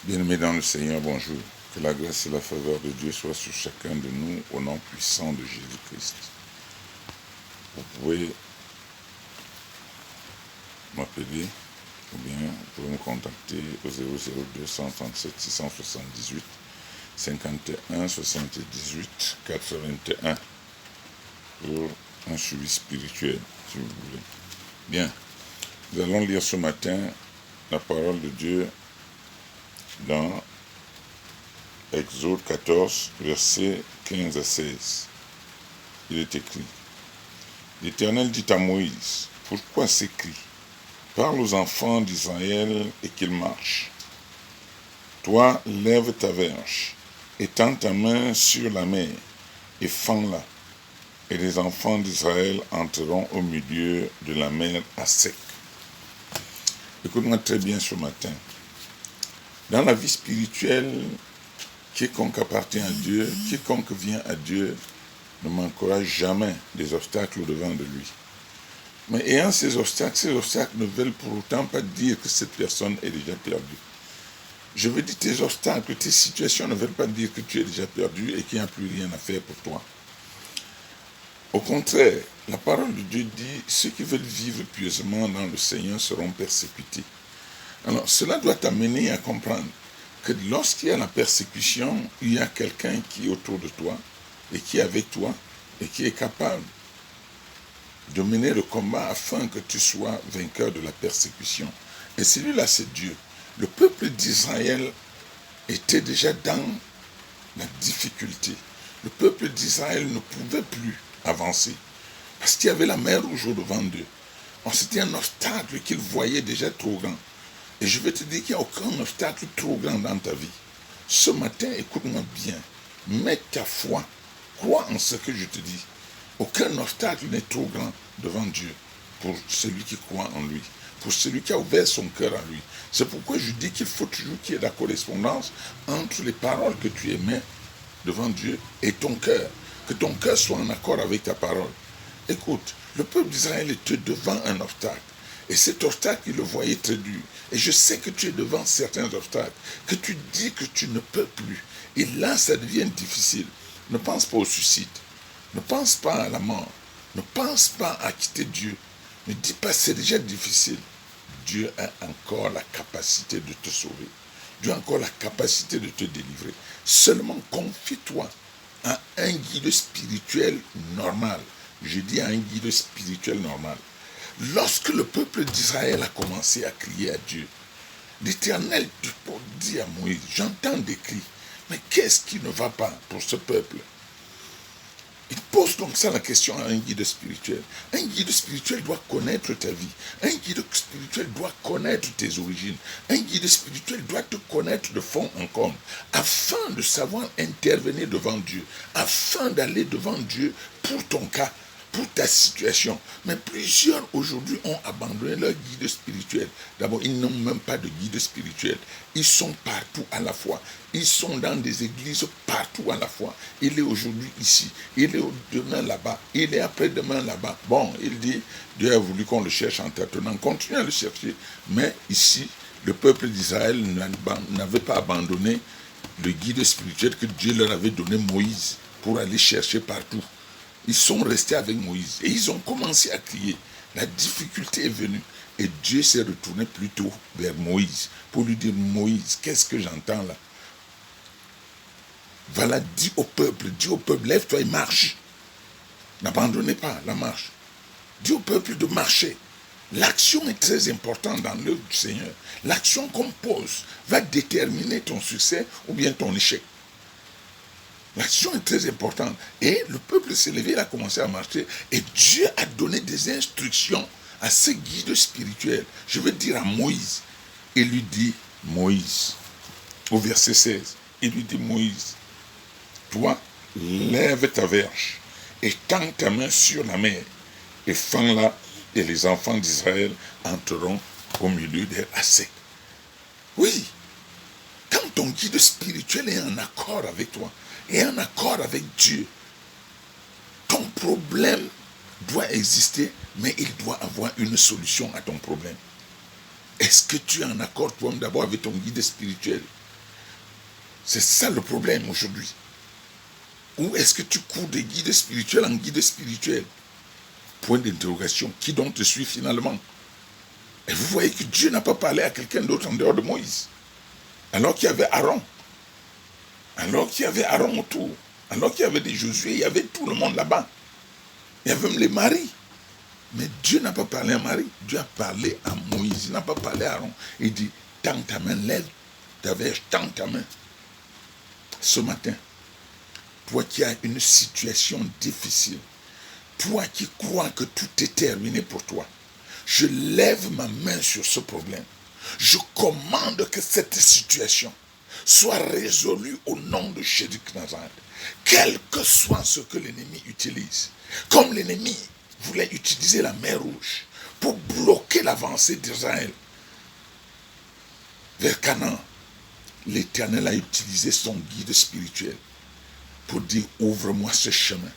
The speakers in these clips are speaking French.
Bien-aimés dans le Seigneur, bonjour. Que la grâce et la faveur de Dieu soient sur chacun de nous au nom puissant de Jésus-Christ. Vous pouvez m'appeler ou bien vous pouvez me contacter au 00237 678 51 78 81 pour un suivi spirituel, si vous voulez. Bien, nous allons lire ce matin la parole de Dieu dans Exode 14, versets 15 à 16. Il est écrit: L'Éternel dit à Moïse, pourquoi ces cris? Parle aux enfants d'Israël et qu'ils marchent. Toi, lève ta verge, étends ta main sur la mer, et fends-la, et les enfants d'Israël entreront au milieu de la mer à sec. Écoute-moi très bien ce matin. Dans la vie spirituelle, quiconque appartient à Dieu, quiconque vient à Dieu, ne manquera jamais des obstacles au-devant de lui. Mais ayant ces obstacles ne veulent pour autant pas dire que cette personne est déjà perdue. Je veux dire, tes obstacles, tes situations ne veulent pas dire que tu es déjà perdu et qu'il n'y a plus rien à faire pour toi. Au contraire, la parole de Dieu dit, ceux qui veulent vivre pieusement dans le Seigneur seront persécutés. Alors, cela doit t'amener à comprendre que lorsqu'il y a la persécution, il y a quelqu'un qui est autour de toi et qui est avec toi et qui est capable de mener le combat afin que tu sois vainqueur de la persécution. Et celui-là, c'est Dieu. Le peuple d'Israël était déjà dans la difficulté. Le peuple d'Israël ne pouvait plus avancer parce qu'il y avait la mer Rouge au-devant d'eux. C'était un obstacle qu'ils voyaient déjà trop grand. Et je vais te dire qu'il n'y a aucun obstacle trop grand dans ta vie. Ce matin, écoute-moi bien. Mets ta foi. Crois en ce que je te dis. Aucun obstacle n'est trop grand devant Dieu pour celui qui croit en lui, pour celui qui a ouvert son cœur à lui. C'est pourquoi je dis qu'il faut toujours qu'il y ait la correspondance entre les paroles que tu émets devant Dieu et ton cœur. Que ton cœur soit en accord avec ta parole. Écoute, le peuple d'Israël était devant un obstacle. Et cet obstacle, il le voyait très dur. Et je sais que tu es devant certains obstacles, que tu dis que tu ne peux plus. Et là, ça devient difficile. Ne pense pas au suicide. Ne pense pas à la mort. Ne pense pas à quitter Dieu. Ne dis pas c'est déjà difficile. Dieu a encore la capacité de te sauver. Dieu a encore la capacité de te délivrer. Seulement confie-toi à un guide spirituel normal. Je dis à un guide spirituel normal. Lorsque le peuple d'Israël a commencé à crier à Dieu, l'Éternel dit à Moïse, j'entends des cris, mais qu'est-ce qui ne va pas pour ce peuple? Il pose donc ça la question à un guide spirituel. Un guide spirituel doit connaître ta vie. Un guide spirituel doit connaître tes origines. Un guide spirituel doit te connaître de fond en comble, afin de savoir intervenir devant Dieu, afin d'aller devant Dieu pour ton cas, pour ta situation. Mais plusieurs aujourd'hui ont abandonné leur guide spirituel. D'abord, ils n'ont même pas de guide spirituel. Ils sont partout à la fois. Ils sont dans des églises partout à la fois. Il est aujourd'hui ici. Il est demain là-bas. Il est après-demain là-bas. Bon, il dit, Dieu a voulu qu'on le cherche en tâtonnant. Continue à le chercher. Mais ici, le peuple d'Israël n'avait pas abandonné le guide spirituel que Dieu leur avait donné, Moïse, pour aller chercher partout. Ils sont restés avec Moïse et ils ont commencé à crier. La difficulté est venue et Dieu s'est retourné plutôt vers Moïse pour lui dire, Moïse, qu'est-ce que j'entends là? Voilà, dis au peuple, lève-toi et marche. N'abandonnez pas la marche. Dis au peuple de marcher. L'action est très importante dans l'œuvre du Seigneur. L'action qu'on pose va déterminer ton succès ou bien ton échec. L'action est très importante. Et le peuple s'est levé, il a commencé à marcher. Et Dieu a donné des instructions à ce guide spirituel. Je veux dire à Moïse. Il lui dit, Moïse, au verset 16, il lui dit, Moïse, toi, lève ta verge, étends ta main sur la mer, et fends-la, et les enfants d'Israël entreront au milieu d'elle à sec. Oui, quand ton guide spirituel est en accord avec toi, et en accord avec Dieu, ton problème doit exister, mais il doit avoir une solution à ton problème. Est-ce que tu es en accord toi-même d'abord avec ton guide spirituel? C'est ça le problème aujourd'hui. Où est-ce que tu cours de guide spirituel en guide spirituel? Point d'interrogation. Qui donc te suit finalement? Et vous voyez que Dieu n'a pas parlé à quelqu'un d'autre en dehors de Moïse. Alors qu'il y avait Aaron. Alors qu'il y avait Aaron autour. Alors qu'il y avait des Josué. Il y avait tout le monde là-bas. Il y avait même les maris. Mais Dieu n'a pas parlé à Marie. Dieu a parlé à Moïse. Il n'a pas parlé à Aaron. Il dit, tends ta main, lève ta verge, tends ta main. Ce matin, toi qui as une situation difficile, toi qui crois que tout est terminé pour toi, je lève ma main sur ce problème. Je commande que cette situation soit résolue au nom de Jésus-Christ Nazareth. Quel que soit ce que l'ennemi utilise. Comme l'ennemi voulait utiliser la mer Rouge pour bloquer l'avancée d'Israël vers Canaan, l'Éternel a utilisé son guide spirituel pour dire ouvre-moi ce chemin.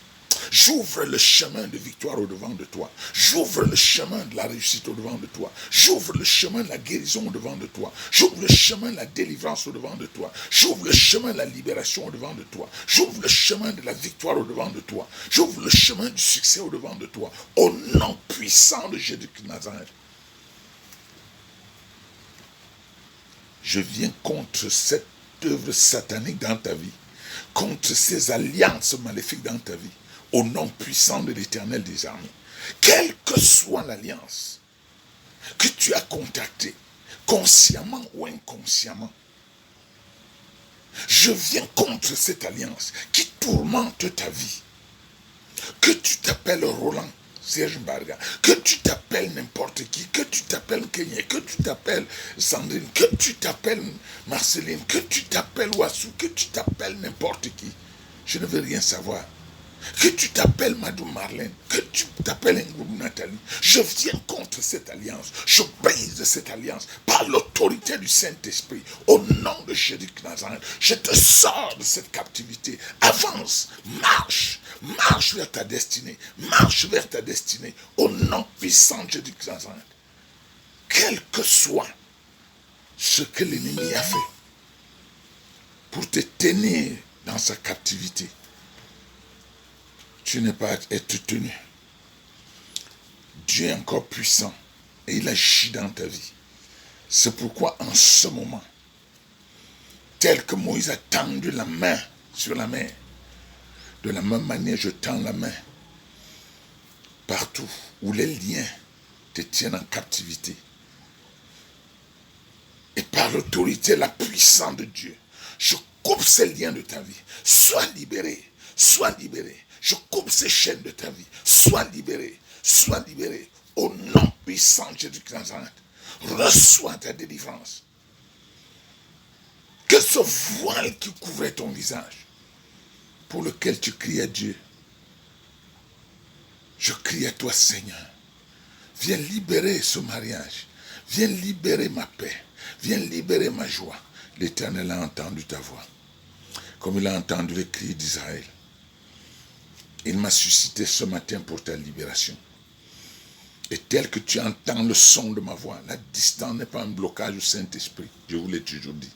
J'ouvre le chemin de victoire au-devant de toi. J'ouvre le chemin de la réussite au-devant de toi. J'ouvre le chemin de la guérison au-devant de toi. J'ouvre le chemin de la délivrance au-devant de toi. J'ouvre le chemin de la libération au-devant de toi. J'ouvre le chemin de la victoire au-devant de toi. J'ouvre le chemin du succès au-devant de toi. Au nom puissant de Jésus-Christ de Nazareth. Je viens contre cette œuvre satanique dans ta vie. Contre ces alliances maléfiques dans ta vie. Au nom puissant de l'Éternel des armées. Quelle que soit l'alliance que tu as contactée, consciemment ou inconsciemment, je viens contre cette alliance qui tourmente ta vie. Que tu t'appelles Roland, Serge Mbarga, que tu t'appelles n'importe qui, que tu t'appelles Kenya, que tu t'appelles Sandrine, que tu t'appelles Marceline, que tu t'appelles Wassou, que tu t'appelles n'importe qui. Je ne veux rien savoir. Que tu t'appelles Madou Marlène, que tu t'appelles Ngoubou Nathalie, je viens contre cette alliance, je brise cette alliance par l'autorité du Saint-Esprit, au nom de Jésus-Christ Nazareth, je te sors de cette captivité, avance, marche vers ta destinée, au nom puissant de Jésus-Christ Nazareth. Quel que soit ce que l'ennemi a fait pour te tenir dans sa captivité, tu n'es pas à être tenu. Dieu est encore puissant et il agit dans ta vie. C'est pourquoi en ce moment, tel que Moïse a tendu la main sur la mer, de la même manière je tends la main partout où les liens te tiennent en captivité. Et par l'autorité, la puissance de Dieu, je coupe ces liens de ta vie. Sois libéré, sois libéré. Je coupe ces chaînes de ta vie. Sois libéré. Au nom puissant de Jésus-Christ Nazareth. Reçois ta délivrance. Que ce voile qui couvrait ton visage, pour lequel tu cries à Dieu, je crie à toi, Seigneur. Viens libérer ce mariage. Viens libérer ma paix. Viens libérer ma joie. L'Éternel a entendu ta voix. Comme il a entendu les cris d'Israël. Il m'a suscité ce matin pour ta libération. Et tel que tu entends le son de ma voix, la distance n'est pas un blocage au Saint-Esprit. Je vous l'ai toujours dit.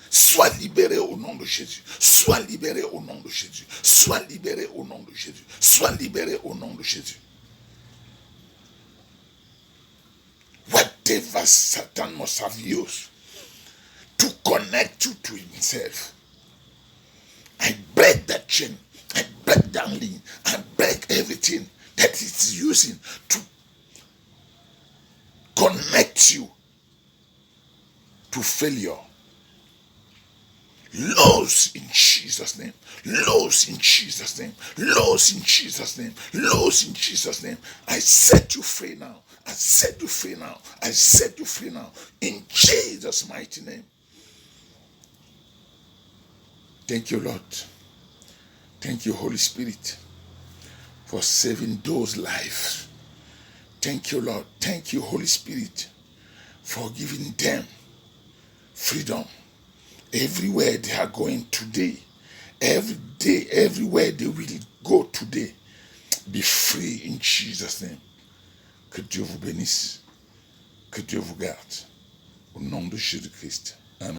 Sois libéré au nom de Jésus. Sois libéré au nom de Jésus. Sois libéré au nom de Jésus. Sois libéré au nom de Jésus. Whatever Satan must have used to connect you to himself, I break that chain. I break down link. I break everything that it's using to connect you to failure. Lose in Jesus' name. Lose in Jesus' name. Lose in Jesus' name. Lose in Jesus' name. I set you free now. I set you free now. I set you free now. In Jesus' mighty name. Thank you, Lord. Thank you, Holy Spirit, for saving those lives. Thank you, Lord. Thank you, Holy Spirit, for giving them freedom. Everywhere they are going today, every day, everywhere they will go today, be free in Jesus' name. Que Dieu vous bénisse. Que Dieu vous garde. Au nom de Jésus-Christ. Amen.